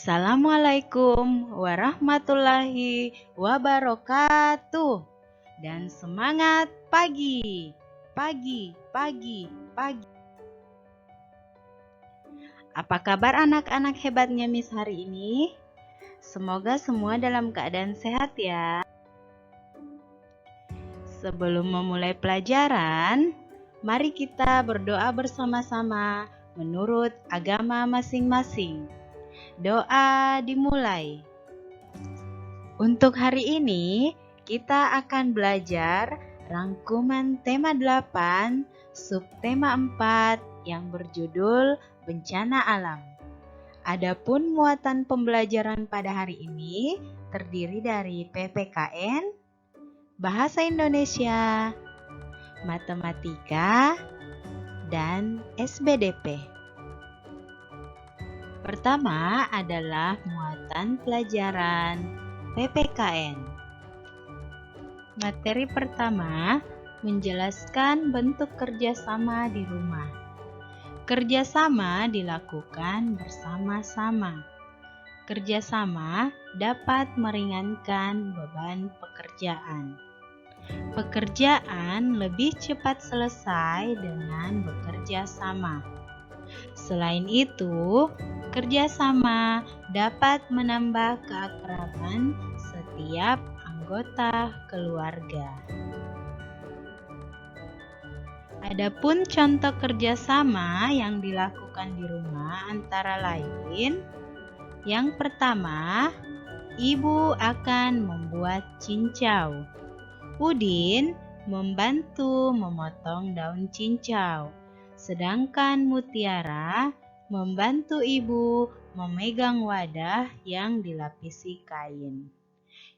Assalamualaikum warahmatullahi wabarakatuh. Dan semangat pagi, pagi, pagi, pagi. Apa kabar anak-anak hebatnya Miss hari ini? Semoga semua dalam keadaan sehat ya. Sebelum memulai pelajaran, mari kita berdoa bersama-sama menurut agama masing-masing. Doa dimulai. Untuk hari ini, kita akan belajar rangkuman tema 8, subtema 4 yang berjudul Bencana Alam. Adapun muatan pembelajaran pada hari ini terdiri dari PPKN, Bahasa Indonesia, Matematika, dan SBDP. Pertama adalah muatan pelajaran PPKN. Materi pertama menjelaskan bentuk kerjasama di rumah. Kerjasama dilakukan bersama-sama. Kerjasama dapat meringankan beban pekerjaan. Pekerjaan lebih cepat selesai dengan bekerja sama. Selain itu, kerjasama dapat menambah keakraban setiap anggota keluarga. Adapun contoh kerjasama yang dilakukan di rumah antara lain, yang pertama, ibu akan membuat cincau. Udin membantu memotong daun cincau. Sedangkan Mutiara membantu ibu memegang wadah yang dilapisi kain.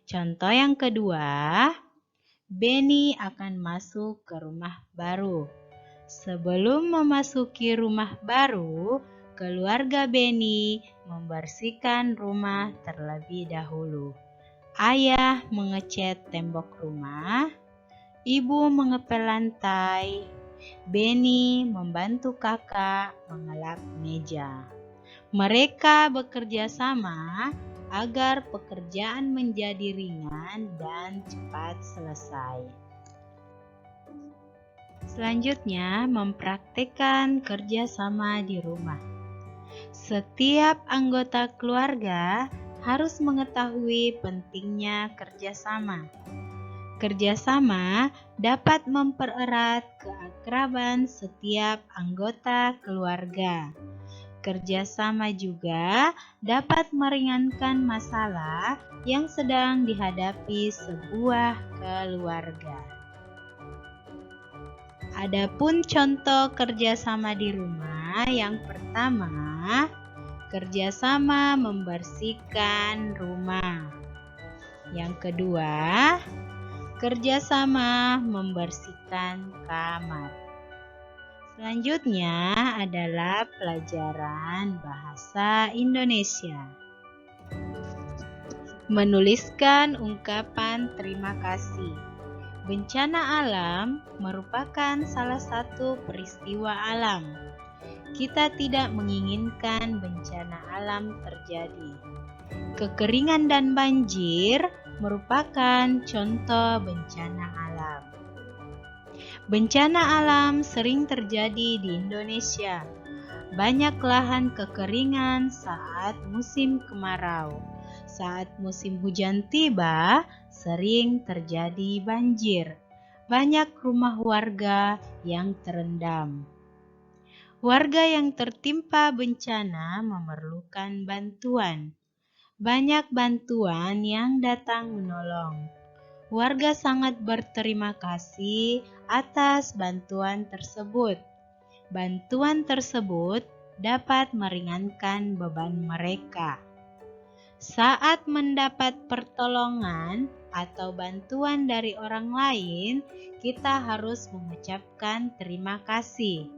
Contoh yang kedua, Beni akan masuk ke rumah baru. Sebelum memasuki rumah baru, keluarga Beni membersihkan rumah terlebih dahulu. Ayah mengecat tembok rumah, ibu mengepel lantai, Beni membantu kakak mengelap meja. Mereka bekerja sama agar pekerjaan menjadi ringan dan cepat selesai. Selanjutnya, mempraktikkan kerjasama di rumah. Setiap anggota keluarga harus mengetahui pentingnya kerjasama. Kerjasama dapat mempererat keakraban setiap anggota keluarga. Kerjasama juga dapat meringankan masalah yang sedang dihadapi sebuah keluarga. Adapun contoh kerjasama di rumah, yang pertama, kerjasama membersihkan rumah. Yang kedua, kerjasama membersihkan kamar. Selanjutnya adalah pelajaran bahasa Indonesia. Menuliskan ungkapan terima kasih. Bencana alam merupakan salah satu peristiwa alam. Kita tidak menginginkan bencana alam terjadi. Kekeringan dan banjir merupakan contoh bencana alam. Bencana alam sering terjadi di Indonesia. Banyak lahan kekeringan saat musim kemarau. Saat musim hujan tiba, sering terjadi banjir. Banyak rumah warga yang terendam. Warga yang tertimpa bencana memerlukan bantuan. Banyak bantuan yang datang menolong. Warga sangat berterima kasih atas bantuan tersebut. Bantuan tersebut dapat meringankan beban mereka. Saat mendapat pertolongan atau bantuan dari orang lain, kita harus mengucapkan terima kasih.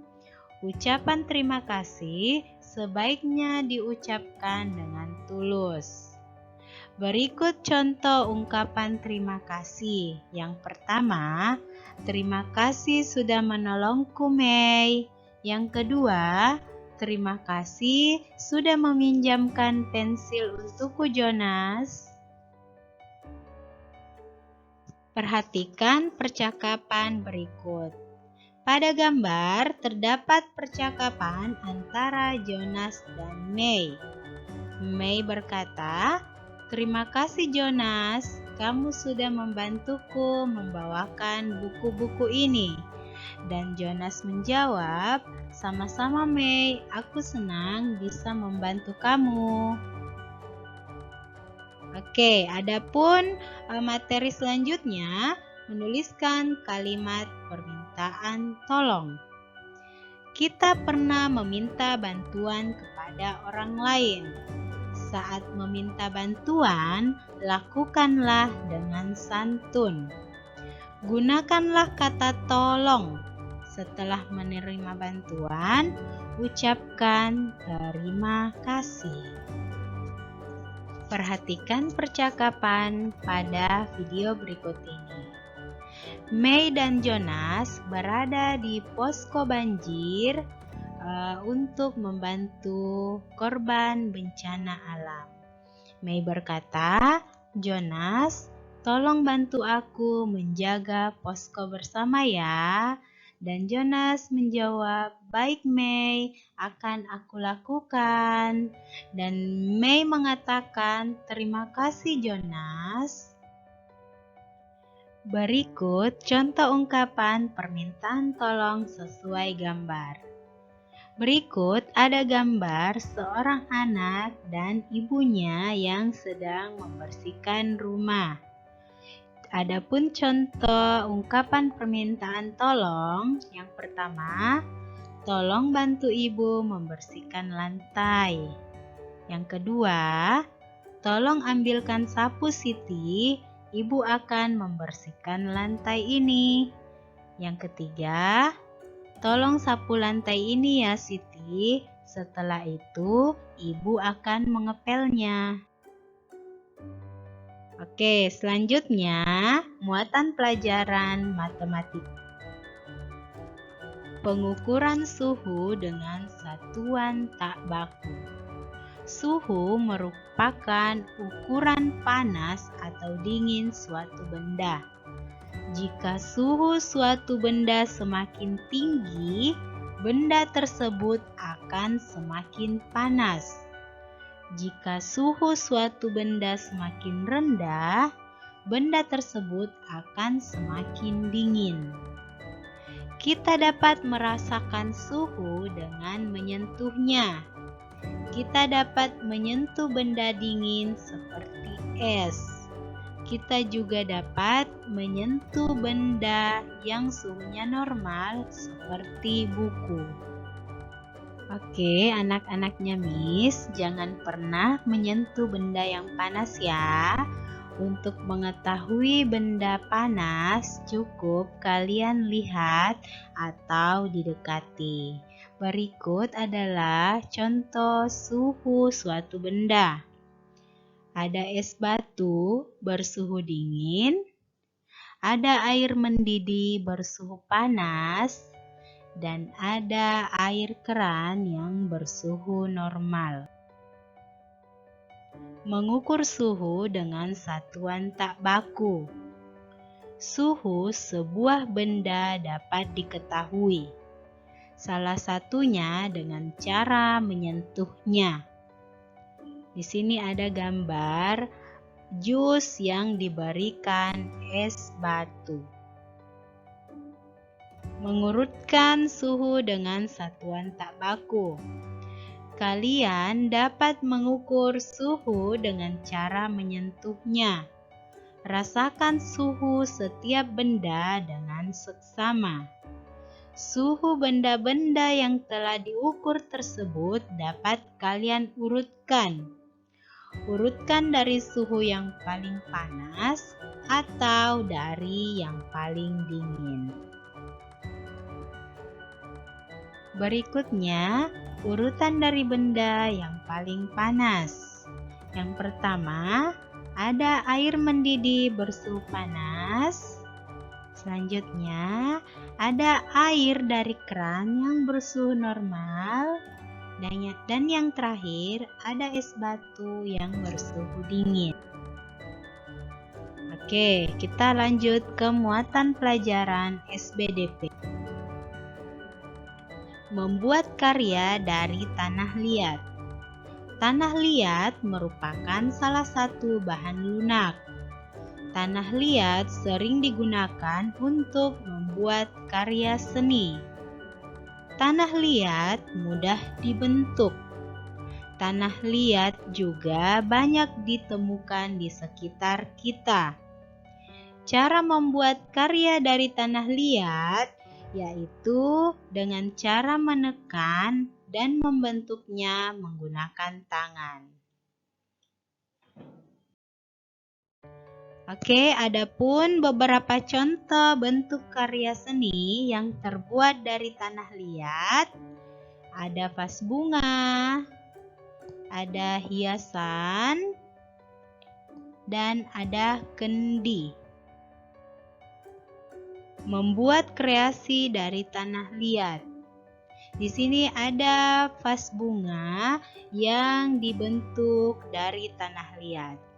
Ucapan terima kasih sebaiknya diucapkan dengan tulus. Berikut contoh ungkapan terima kasih. Yang pertama, terima kasih sudah menolongku, Mei. Yang kedua, terima kasih sudah meminjamkan pensil untukku, Jonas. Perhatikan percakapan berikut. Pada gambar terdapat percakapan antara Jonas dan May. May berkata, "Terima kasih Jonas, kamu sudah membantuku membawakan buku-buku ini." Dan Jonas menjawab, "Sama-sama May, aku senang bisa membantu kamu." Oke, adapun materi selanjutnya menuliskan kalimat permintaan tolong. Kita pernah meminta bantuan kepada orang lain. Saat meminta bantuan, lakukanlah dengan santun. Gunakanlah kata tolong. Setelah menerima bantuan, ucapkan terima kasih. Perhatikan percakapan pada video berikut ini. May dan Jonas berada di posko banjir untuk membantu korban bencana alam. May berkata, "Jonas, tolong bantu aku menjaga posko bersama ya." Dan Jonas menjawab, "Baik May, akan aku lakukan." Dan May mengatakan, "Terima kasih Jonas." Berikut contoh ungkapan permintaan tolong sesuai gambar. Berikut ada gambar seorang anak dan ibunya yang sedang membersihkan rumah. Adapun contoh ungkapan permintaan tolong, yang pertama, tolong bantu ibu membersihkan lantai. Yang kedua, tolong ambilkan sapu Siti, ibu akan membersihkan lantai ini. Yang ketiga, tolong sapu lantai ini ya Siti, setelah itu ibu akan mengepelnya. Oke, selanjutnya muatan pelajaran matematika. Pengukuran suhu dengan satuan tak baku. Suhu merupakan ukuran panas atau dingin suatu benda. Jika suhu suatu benda semakin tinggi, benda tersebut akan semakin panas. Jika suhu suatu benda semakin rendah, benda tersebut akan semakin dingin. Kita dapat merasakan suhu dengan menyentuhnya. Kita dapat menyentuh benda dingin seperti es. Kita juga dapat menyentuh benda yang suhunya normal seperti buku. Oke, anak-anaknya Miss, jangan pernah menyentuh benda yang panas ya. Untuk mengetahui benda panas, cukup kalian lihat atau didekati. Berikut adalah contoh suhu suatu benda. Ada es batu bersuhu dingin, ada air mendidih bersuhu panas, dan ada air keran yang bersuhu normal. Mengukur suhu dengan satuan tak baku. Suhu sebuah benda dapat diketahui. Salah satunya dengan cara menyentuhnya. Di sini ada gambar jus yang diberikan es batu. Mengurutkan suhu dengan satuan tak baku. Kalian dapat mengukur suhu dengan cara menyentuhnya. Rasakan suhu setiap benda dengan seksama. Suhu benda-benda yang telah diukur tersebut dapat kalian urutkan. Urutkan dari suhu yang paling panas atau dari yang paling dingin. Berikutnya, urutan dari benda yang paling panas. Yang pertama, ada air mendidih bersuhu panas. Selanjutnya, ada air dari keran yang bersuhu normal. Dan yang terakhir, ada es batu yang bersuhu dingin. Oke, kita lanjut ke muatan pelajaran SBDP. Membuat karya dari tanah liat. Tanah liat merupakan salah satu bahan lunak. Tanah liat sering digunakan untuk membuat karya seni. Tanah liat mudah dibentuk. Tanah liat juga banyak ditemukan di sekitar kita. Cara membuat karya dari tanah liat yaitu dengan cara menekan dan membentuknya menggunakan tangan. Oke, adapun beberapa contoh bentuk karya seni yang terbuat dari tanah liat. Ada vas bunga, ada hiasan, dan ada kendi. Membuat kreasi dari tanah liat. Di sini ada vas bunga yang dibentuk dari tanah liat.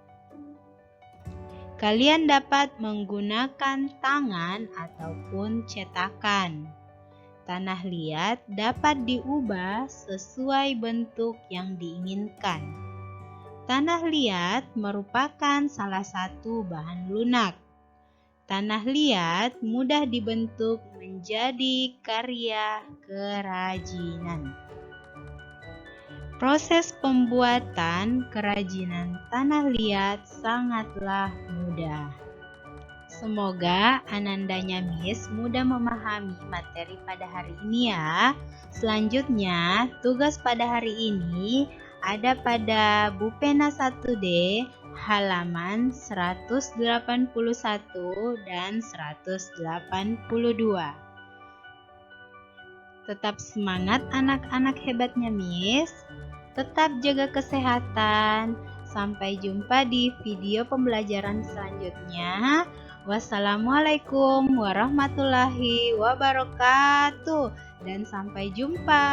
Kalian dapat menggunakan tangan ataupun cetakan. Tanah liat dapat diubah sesuai bentuk yang diinginkan. Tanah liat merupakan salah satu bahan lunak. Tanah liat mudah dibentuk menjadi karya kerajinan. Proses pembuatan kerajinan tanah liat sangatlah mudah. Semoga Anandanya Miss mudah memahami materi pada hari ini ya. Selanjutnya, tugas pada hari ini ada pada Bupena 1D halaman 181 dan 182. Tetap semangat anak-anak hebatnya Miss. Tetap jaga kesehatan. Sampai jumpa di video pembelajaran selanjutnya. Wassalamualaikum warahmatullahi wabarakatuh. Dan sampai jumpa.